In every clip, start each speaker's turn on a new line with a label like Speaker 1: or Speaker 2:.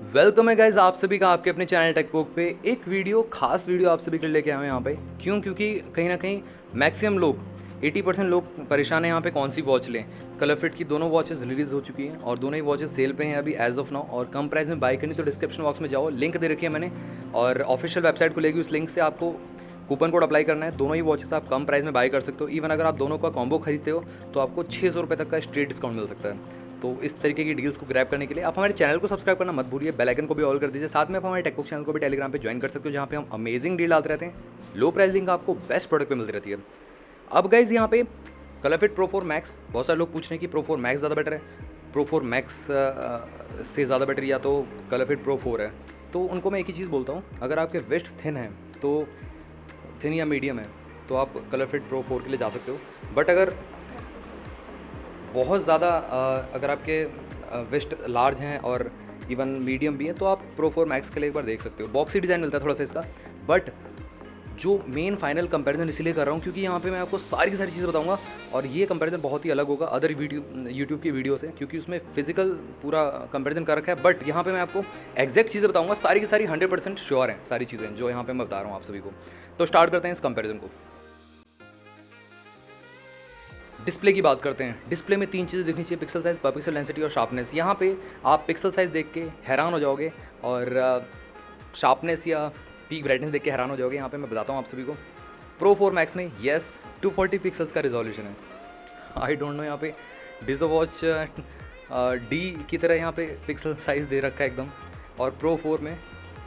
Speaker 1: Welcome है guys आप सभी का आपके अपने चैनल टेकपोक पे एक खास वीडियो आप सभी के लिए लेके आए हैं यहाँ पे। क्योंकि कहीं ना कहीं मैक्सिमम लोग 80% लोग परेशान हैं यहाँ पे कौन सी वॉच लें। कलर फिट की दोनों वॉचेस रिलीज हो चुकी हैं और दोनों ही वॉचेस सेल पे हैं अभी एज ऑफ नाउ, और कम प्राइस में बाय करनी तो डिस्क्रिप्शन बॉक्स में जाओ, लिंक दे रखी है मैंने, और ऑफिशियल वेबसाइट को लेगी, उस लिंक से आपको कूपन कोड अप्लाई करना है। दोनों ही वॉचेस आप कम प्राइस में बाय कर सकते हो। इवन अगर आप दोनों का कॉम्बो खरीदते हो तो आपको 600 रुपये तक का स्ट्रेट डिस्काउंट मिल सकता है। तो इस तरीके की डील्स को ग्रैब करने के लिए आप हमारे चैनल को सब्सक्राइब करना मत भूलिए, बेल आइकन को भी ऑल कर दीजिए। साथ में आप हमारे टेकबुक चैनल को भी टेलीग्राम पे ज्वाइन कर सकते हो, जहाँ पे हम अमेजिंग डील डालते रहते हैं। लो प्राइस लिंक आपको बेस्ट प्रोडक्ट पे मिलती रहती है। अब गाइज यहाँ पे कलर फिट प्रो 4 मैक्स, बहुत सारे लोग पूछ रहे हैं कि प्रो 4 मैक्स ज़्यादा बेटर है, प्रो 4 मैक्स से ज़्यादा बेटर या तो कलर फिट प्रो 4 है। तो उनको मैं एक ही चीज़ बोलता हूँ, अगर आपके वेस्ट थिन है तो थिन या मीडियम है तो आप कलर फिट प्रो 4 के लिए जा सकते हो। बट अगर बहुत ज़्यादा अगर आपके वेस्ट लार्ज हैं और इवन मीडियम भी है तो आप प्रो 4 मैक्स के लिए एक बार देख सकते हो। बॉक्सी डिज़ाइन मिलता है थोड़ा सा इसका, बट जो मेन फाइनल कंपैरिजन इसलिए कर रहा हूँ क्योंकि यहाँ पे मैं आपको सारी की सारी चीज़ें बताऊँगा, और ये कंपैरिजन बहुत ही अलग होगा अदर यूट्यूब की वीडियो से, क्योंकि उसमें फिजिकल पूरा कंपैरिजन कर रखा है। बट यहाँ पे मैं आपको एग्जैक्ट चीज़ें बताऊँगा, सारी की सारी 100% श्योर हैं सारी चीज़ें जो यहाँ पे मैं बता रहा हूँ आप सभी को। तो स्टार्ट करते हैं इस कंपैरिजन को। डिस्प्ले की बात करते हैं। डिस्प्ले में तीन चीज़ें दिखनी चाहिए, पिक्सल साइज़, पिक्सल डेंसिटी और शार्पनेस। यहाँ पे आप पिक्सल साइज़ देख के हैरान हो जाओगे और शार्पनेस या पीक ब्राइटनेस देख के हैरान हो जाओगे। यहाँ पे मैं बताता हूँ आप सभी को, प्रो 4 मैक्स में येस 240 पिक्सल्स का रिजोल्यूशन है। आई डोंट नो, यहाँ पे डिज़ो वॉच डी की तरह यहाँ पे पिक्सल साइज़ दे रखा है एकदम, और प्रो 4 में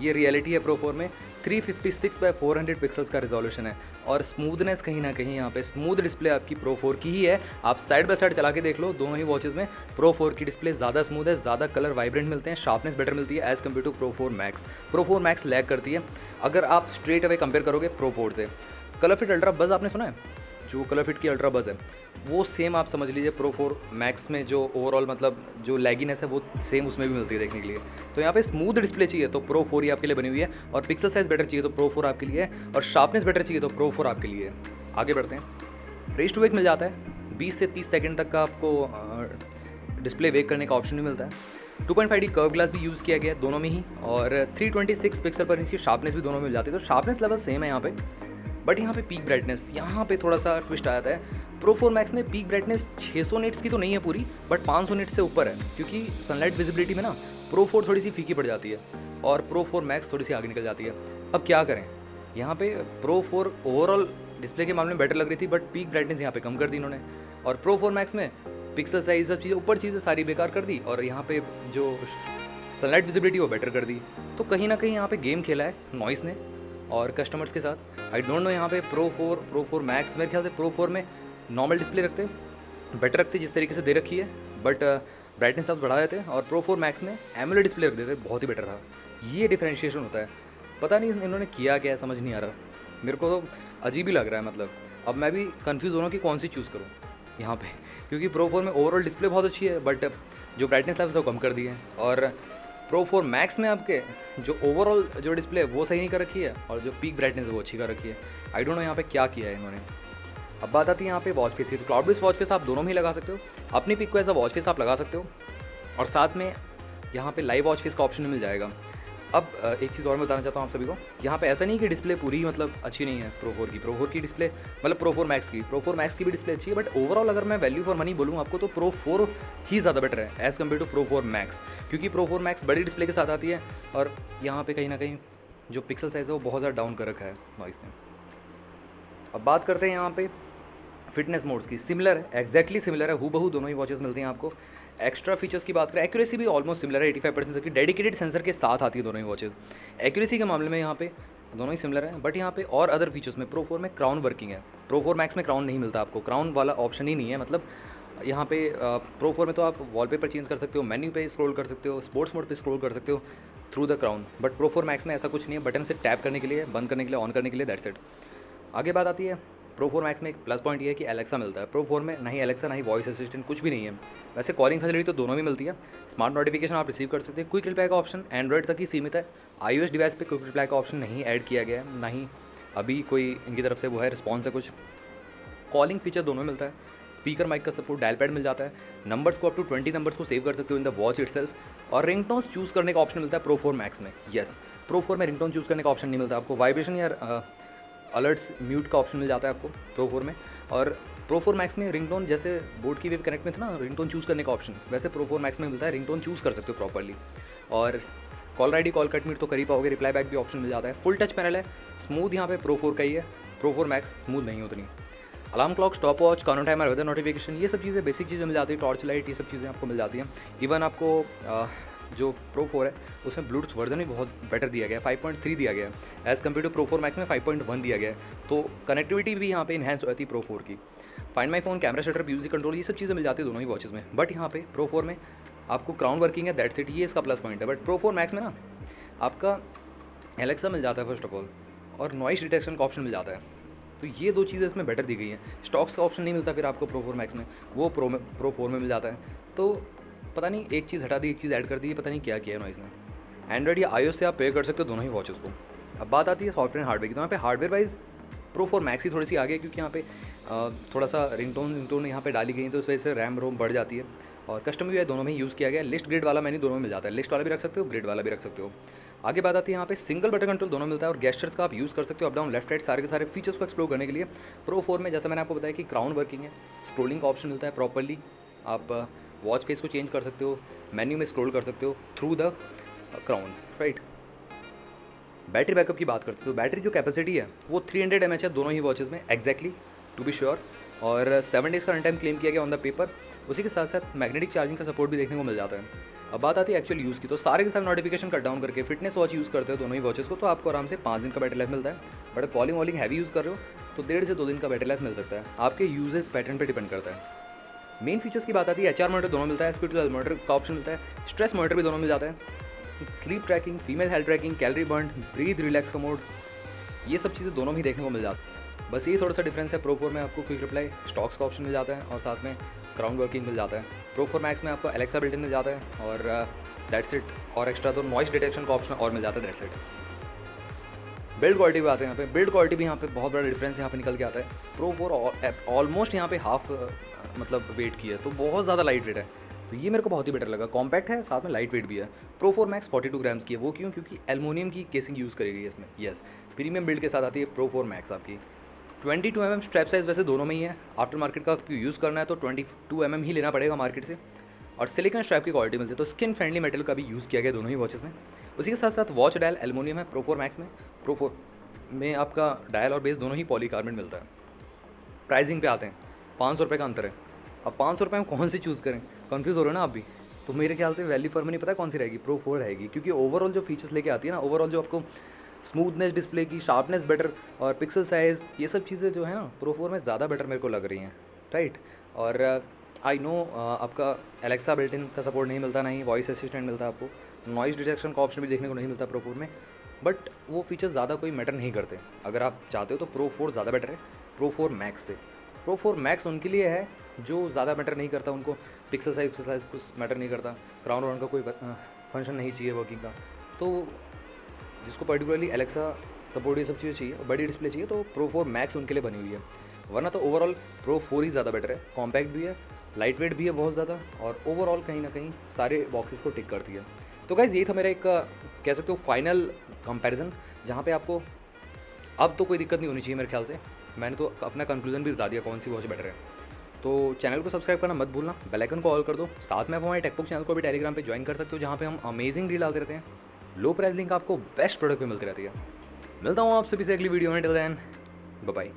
Speaker 1: ये रियलिटी है। प्रो 4 में 356/400 पिक्सल्स का रिजोल्यूशन है, और स्मूथनेस कहीं ना कहीं यहाँ पे स्मूथ डिस्प्ले आपकी प्रो 4 की ही है। आप साइड बाय साइड चला के देख लो, दोनों ही वॉचेस में प्रो 4 की डिस्प्ले ज़्यादा स्मूथ है, ज़्यादा कलर वाइब्रेंट मिलते हैं, शार्पनेस बेटर मिलती है as compare to Pro 4 Max. Pro 4 Max lag करती है अगर आप स्ट्रेट अवे कंपेयर करोगे प्रो 4 से। कलर फिट अल्ट्रा बज़ आपने सुना है? जो कलर फिट की अल्ट्रा बज़ है वो सेम आप समझ लीजिए प्रो 4 मैक्स में जो ओवरऑल मतलब जो लैगीनेस है वो सेम उसमें भी मिलती है देखने के लिए। तो यहाँ पे स्मूथ डिस्प्ले चाहिए तो प्रो 4 ही आपके लिए बनी हुई है, और पिक्सल साइज़ बेटर चाहिए तो प्रो 4 आपके लिए है, और शार्पनेस बेटर चाहिए तो प्रो 4 आपके लिए है। आगे बढ़ते हैं। रेस टू वेक मिल जाता है, 20 से 30 सेकंड तक का आपको डिस्प्ले वेक करने का ऑप्शन भी मिलता है। 2.5D कर्व ग्लास भी यूज़ किया गया है दोनों में ही, और 326 पिक्सल पर इंच की शार्पनेस भी दोनों में मिल जाती है। तो शार्पनेस लेवल सेम है यहाँ पे, बट यहाँ पे पीक ब्राइटनेस यहाँ पे थोड़ा सा ट्विस्ट आ जाता है। प्रो 4 मैक्स में पीक ब्राइटनेस 600 निट्स की तो नहीं है पूरी, बट 500 निट्स से ऊपर है, क्योंकि सनलाइट विजिबिलिटी में ना प्रो 4 थोड़ी सी फीकी पड़ जाती है और प्रो 4 मैक्स थोड़ी सी आगे निकल जाती है। अब क्या करें, यहाँ पे प्रो 4 ओवरऑल डिस्प्ले के मामले में बेटर लग रही थी, बट पीक ब्राइटनेस यहाँ पे कम कर दी इन्होंने, और प्रो 4 मैक्स में पिक्सल साइज सब चीज़ें ऊपर चीज़ें सारी बेकार कर दी, और यहाँ पे जो सनलाइट विजिबिलिटी वो बेटर कर दी। तो कहीं ना कहीं यहाँ पे गेम खेला है नॉइस ने और कस्टमर्स के साथ। आई डोंट नो यहाँ पे प्रो 4 मैक्स मेरे ख्याल से प्रो 4 में नॉर्मल डिस्प्ले रखते, बेटर रखते जिस तरीके से दे रखी है, बट ब्राइटनेस आप बढ़ा देते, और प्रो 4 मैक्स में एमोलेड डिस्प्ले रख देते, बहुत ही बेटर था। ये डिफरेंशिएशन होता है, पता नहीं इन्होंने किया क्या है, समझ नहीं आ रहा मेरे को, तो अजीब ही लग रहा है। मतलब अब मैं भी कन्फ्यूज़ हो रहा हूँ कि कौन सी चूज़ करूँ यहाँ पे, क्योंकि प्रो 4 में ओवरऑल डिस्प्ले बहुत अच्छी है, बट जो ब्राइटनेस लेवल वो कम कर दी है, और प्रो 4 मैक्स में आपके जो ओवरऑल जो डिस्प्ले है वो सही नहीं कर रखी है, और जो पीक ब्राइटनेस है वो अच्छी कर रखी है। आई डोंट नो यहाँ पे क्या किया है इन्होंने। अब बात आती है यहाँ पे वॉच फेस की, तो क्लाउड बेस्ड वॉच फेस आप दोनों में ही लगा सकते हो, अपनी पिक को एज अ वॉच फेस आप लगा सकते हो, और साथ में यहाँ पे लाइव वॉच फेस का ऑप्शन मिल जाएगा। अब एक चीज़ और मैं बताना चाहता हूँ आप सभी को, यहाँ पे ऐसा नहीं कि डिस्प्ले पूरी मतलब अच्छी नहीं है प्रो 4 की डिस्प्ले, मतलब प्रो 4 मैक्स की भी डिस्प्ले अच्छी है, बट ओवरऑल अगर मैं वैल्यू फॉर मनी बोलूँ आपको तो प्रो 4 ही ज़्यादा बेटर है as compare to Pro 4 Max, क्योंकि प्रो 4 मैक्स बड़ी डिस्प्ले के साथ आती है, और यहाँ पे कहीं ना कहीं जो पिक्सल साइज़ है वो बहुत ज़्यादा डाउन कर रखा है नॉइस ने। अब बात करते हैं यहाँ पे फिटनेस मोड्स की, सिमिलर है, एक्जैक्टली सिमिलर है, हूबहू दोनों ही वॉचेस मिलती हैं आपको। एक्स्ट्रा फीचर्स की बात करें, एक्यूरेसी भी ऑलमोस्ट सिमिलर है, 85% तक की डेडिकेटेड सेंसर के साथ आती है दोनों ही वॉचेस। एक्यूरेसी के मामले में यहाँ पे दोनों ही सिमिलर है, बट यहाँ पे और अदर फीचर्स में प्रो 4 में क्राउन वर्किंग है, प्रो 4 मैक्स में क्राउन नहीं मिलता आपको, क्राउन वाला ऑप्शन ही नहीं है। मतलब यहाँ पे प्रो 4 में तो आप वॉलपेपर चेंज कर सकते हो, मेन्यू पे स्क्रॉल कर सकते हो, स्पोर्ट्स मोड पे स्क्रॉल कर सकते हो through the crown, but pro 4 Max में ऐसा कुछ नहीं है, बटन से टैप करने के लिए, बंद करने के लिए, ऑन करने के लिए, दैट्स इट। आगे बात आती है प्रो 4 मैक्स में एक प्लस पॉइंट ये है कि एलेक्सा मिलता है। प्रो 4 में नहीं एलेक्सा नहीं वॉइस असिस्टेंट कुछ भी नहीं है। वैसे कॉलिंग फैसिलिटी तो दोनों में मिलती है, स्मार्ट नोटिफिकेशन आप रिसीव कर सकते हैं, क्विक रिप्लाई का ऑप्शन एंड्रॉइड तक ही सीमित है, iOS डिवाइस पे क्विक रिप्लाई का ऑप्शन नहीं ऐड किया गया है, ना ही अभी कोई इनकी तरफ से वो है रिस्पॉन्स है कुछ। कॉलिंग फीचर दोनों मिलता है, स्पीकर माइक का सपोर्ट, डायल पैड मिल जाता है, नंबर्स को अप टू 20 नंबर्स को सेव कर सकते हो इन द वॉच इटसेल्फ, और रिंगटोन्स चूज़ करने का ऑप्शन मिलता है प्रो 4 मैक्स में। यस, प्रो 4 में रिंगटोन चूज़ करने का ऑप्शन नहीं मिलता आपको, वाइब्रेशन या अलर्ट्स म्यूट का ऑप्शन मिल जाता है आपको प्रो 4 में। और प्रो 4 मैक्स में रिंगटोन जैसे बोट की वेव कनेक्ट में था ना रिंगटोन चूज़ करने का ऑप्शन, वैसे प्रो 4 मैक्स में मिलता है, रिंगटोन चूज़ कर सकते हो प्रॉपरली। और call ID call cut mute तो कर ही पाओगे, रिप्लाई बैक भी ऑप्शन मिल जाता है। फुल टच पैनल है, स्मूथ यहाँ पे प्रो 4 का ही है, प्रो 4 मैक्स स्मूथ नहीं उतनी। Alarm clock, stopwatch, corner timer, weather notification, ये सब चीज़ें बेसिक चीज़ें मिल जाती है, टॉर्च लाइट, ये सब चीज़ें आपको मिल जाती हैं। इवन आपको जो प्रो 4 है उसमें ब्लूटूथ वर्जन भी बहुत बेटर दिया गया है, 5.3 दिया गया है as compare to Pro 4 Max में 5.1 दिया गया है, तो कनेक्टिविटी भी यहाँ पे इन्हेंस हो जाती है प्रो 4 की। Find my phone, camera shutter, music control, ये सब चीज़ें मिल जाती है दोनों ही वॉचेस में। बट यहाँ पे प्रो 4 में आपको क्राउन वर्किंग है, दैट्स इट, ये इसका प्लस पॉइंट है। बट प्रो 4 मैक्स में ना आपका एलेक्सा मिल जाता है फर्स्ट ऑफ ऑल, और नॉइस डिटेक्शन का ऑप्शन मिल जाता है, तो ये दो चीज़ें इसमें बेटर दी गई हैं। स्टॉक्स का ऑप्शन नहीं मिलता फिर आपको प्रो 4 मैक्स में, वो प्रो 4 में मिल जाता है। तो पता नहीं एक चीज़ हटा दी एक चीज़ ऐड कर दी, पता नहीं क्या किया है नॉइस ने। एंड्रॉइड या iOS से आप पे कर सकते हो दोनों ही वॉचेस को। अब बात आती है सॉफ्टवेयर हार्डवेयर की, तो यहाँ पे हार्डवेयर वाइज प्रो 4 मैक्स ही थोड़ी सी आगे है, क्योंकि यहाँ पे थोड़ा सा रिंगटोन यहाँ पे डाली गई है, तो उस वजह से रैम रोम बढ़ जाती है। और कस्टम यूआई दोनों में यूज़ किया गया है, लिस्ट ग्रिड वाला मेन्यू दोनों में मिल जाता है, लिस्ट वाला भी रख सकते हो, ग्रिड वाला भी रख सकते हो। आगे बात आती है यहाँ पे सिंगल बटन कंट्रोल दोनों मिलता है, और गेस्चर्स का आप यूज़ कर सकते हो अप डाउन लेफ्ट राइट, सारे के सारे फीचर्स को एक्सप्लोर करने के लिए। प्रो 4 में जैसा मैंने आपको बताया कि क्राउन वर्किंग है, स्क्रोलिंग का ऑप्शन मिलता है प्रॉपरली, आप वॉच फेस को चेंज कर सकते हो, मेन्यू में स्क्रॉल कर सकते हो through the crown, right. Battery backup की बात करते हैं तो बैटरी जो कैपेसिटी है वो 300 mAh है दोनों ही वॉचेस में एग्जैक्टली, टू बी श्योर, और 7 डेज़ का रन टाइम क्लेम किया गया ऑन द पेपर। उसी के साथ साथ मैग्नेटिक चार्जिंग का सपोर्ट भी देखने को मिल जाता है। अब बात आती है एक्चुअल यूज़ की, तो सारे के सारे नोटिफिकेशन कट डाउन करके फिटनेस वॉच यूज़ करते हो दोनों ही वॉचेस को, तो आपको आराम से 5 दिन का बैटरी लाइफ मिलता है। बट कॉलिंग वॉलिंग हैवी यूज़ कर रहे हो तो 1.5 से 2 दिन का बैटरी लाइफ मिल सकता है, आपके यूजेस पैटर्न पर डिपेंड करता है। मेन फीचर्स की बात आती है, HR मॉनिटर दोनों मिलता है, स्पीड मॉनिटर का ऑप्शन मिलता है, स्ट्रेस मॉनिटर भी दोनों मिल जाता है, sleep tracking, female health tracking, calorie burn, breathe relax का मोड, ये सब चीज़ें दोनों ही देखने को मिल जाती है। बस ये थोड़ा सा डिफरेंस है, प्रो 4 में आपको क्विक रिप्लाई, स्टॉक्स का ऑप्शन मिल जाता है, और साथ में क्राउन वर्किंग मिल जाता है। प्रो 4 मैक्स में आपको एलेक्सा बिल्ट इन मिल जाता है, और दैट्स इट। और एक्स्ट्रा तो नॉइस डिटेक्शन का ऑप्शन और मिल जाता है, दैट्स इट। बिल्ड क्वालिटी भी आते हैं यहाँ पे, बिल्ड क्वालिटी भी यहाँ पे बहुत बड़ा डिफरेंस यहाँ पे निकल के आता है। प्रो 4 ऑलमोस्ट यहाँ पे हाफ मतलब वेट की है, तो बहुत ज़्यादा लाइट वेट है, तो ये मेरे को बहुत ही बेटर लगा। कॉम्पैक्ट है, साथ में लाइट वेट भी है। प्रो 4 मैक्स 42 ग्राम्स की है, वो क्यों? क्योंकि एल्युमिनियम की केसिंग यूज़ करी गई है इसमें। यस, प्रीमियम बिल्ड के साथ आती है प्रो 4 मैक्स आपकी। 22 mm स्ट्रैप साइज़ वैसे दोनों में ही है, आफ्टर मार्केट का आपको यूज़ करना है तो 22 mm ही लेना पड़ेगा मार्केट से, और सिलिकॉन स्ट्रैप की क्वालिटी मिलती है, तो स्किन फ्रेंडली मेटल का भी यूज़ किया गया दोनों ही वॉचेस में। उसी के साथ साथ वॉच डायल एल्युमिनियम है प्रो 4 मैक्स में, प्रो 4 में आपका डायल और बेस दोनों ही पॉलीकार्बोनेट मिलता है। प्राइसिंग पे आते हैं, 500 रुपये का अंतर है। अब 500 रुपये में कौन सी चूज़ करें, कन्फ्यूज़ हो रहे हो ना आप भी? तो मेरे ख्याल से वैल्यू फॉर मनी पता है कौन सी रहेगी? प्रो 4 रहेगी, क्योंकि ओवरऑल जो फीचर्स लेके आती है ना, ओवरऑल जो आपको स्मूथनेस डिस्प्ले की, शार्पनेस बेटर, और पिक्सल साइज़, ये सब चीज़ें जो है ना प्रो 4 में ज़्यादा बेटर मेरे को लग रही हैं, राइट। और आई नो आपका एलेक्सा बिल्ट इन का सपोर्ट नहीं मिलता, नहीं वॉइस असिस्टेंट मिलता है आपको, नॉइस डिटेक्शन का ऑप्शन भी देखने को नहीं मिलता प्रो 4 में, बट वो फीचर्स ज़्यादा कोई मैटर नहीं करते। अगर आप चाहते हो तो प्रो 4 ज़्यादा बेटर है प्रो 4 मैक्स से। प्रो 4 मैक्स उनके लिए है जो ज़्यादा मैटर नहीं करता, उनको पिक्सल साइज कुछ मैटर नहीं करता, क्राउन वाउन का कोई फंक्शन नहीं चाहिए वर्किंग का, तो जिसको पर्टिकुलरली एलेक्सा सपोर्ट ये सब चीज़ें चाहिए, बड़ी डिस्प्ले चाहिए, तो प्रो 4 मैक्स उनके लिए बनी हुई है। वरना तो ओवरऑल प्रो 4 ही ज़्यादा बेटर है, कॉम्पैक्ट भी है, लाइट वेट भी है बहुत ज़्यादा, और ओवरऑल कहीं ना कहीं सारे बॉक्सेस को टिक करती है। तो गाइज़ यही था मेरा एक कह सकते हो फाइनल कंपैरिजन, जहाँ पे आपको अब तो कोई दिक्कत नहीं होनी चाहिए मेरे ख्याल से। मैंने तो अपना कंक्लूजन भी बता दिया कौन सी वॉच बेटर है। तो चैनल को सब्सक्राइब करना मत भूलना, बेल आइकन को ऑल कर दो। साथ में आप हमारे टेकबुक चैनल को भी टेलीग्राम पे ज्वाइन कर सकते हो, जहाँ पे हम अमेजिंग डील डालते रहते हैं, लो प्राइस लिंक आपको बेस्ट प्रोडक्ट पे मिलती रहती है। मिलता हूँ आप सभी से अगली वीडियो में, टिल देन बाय बाय।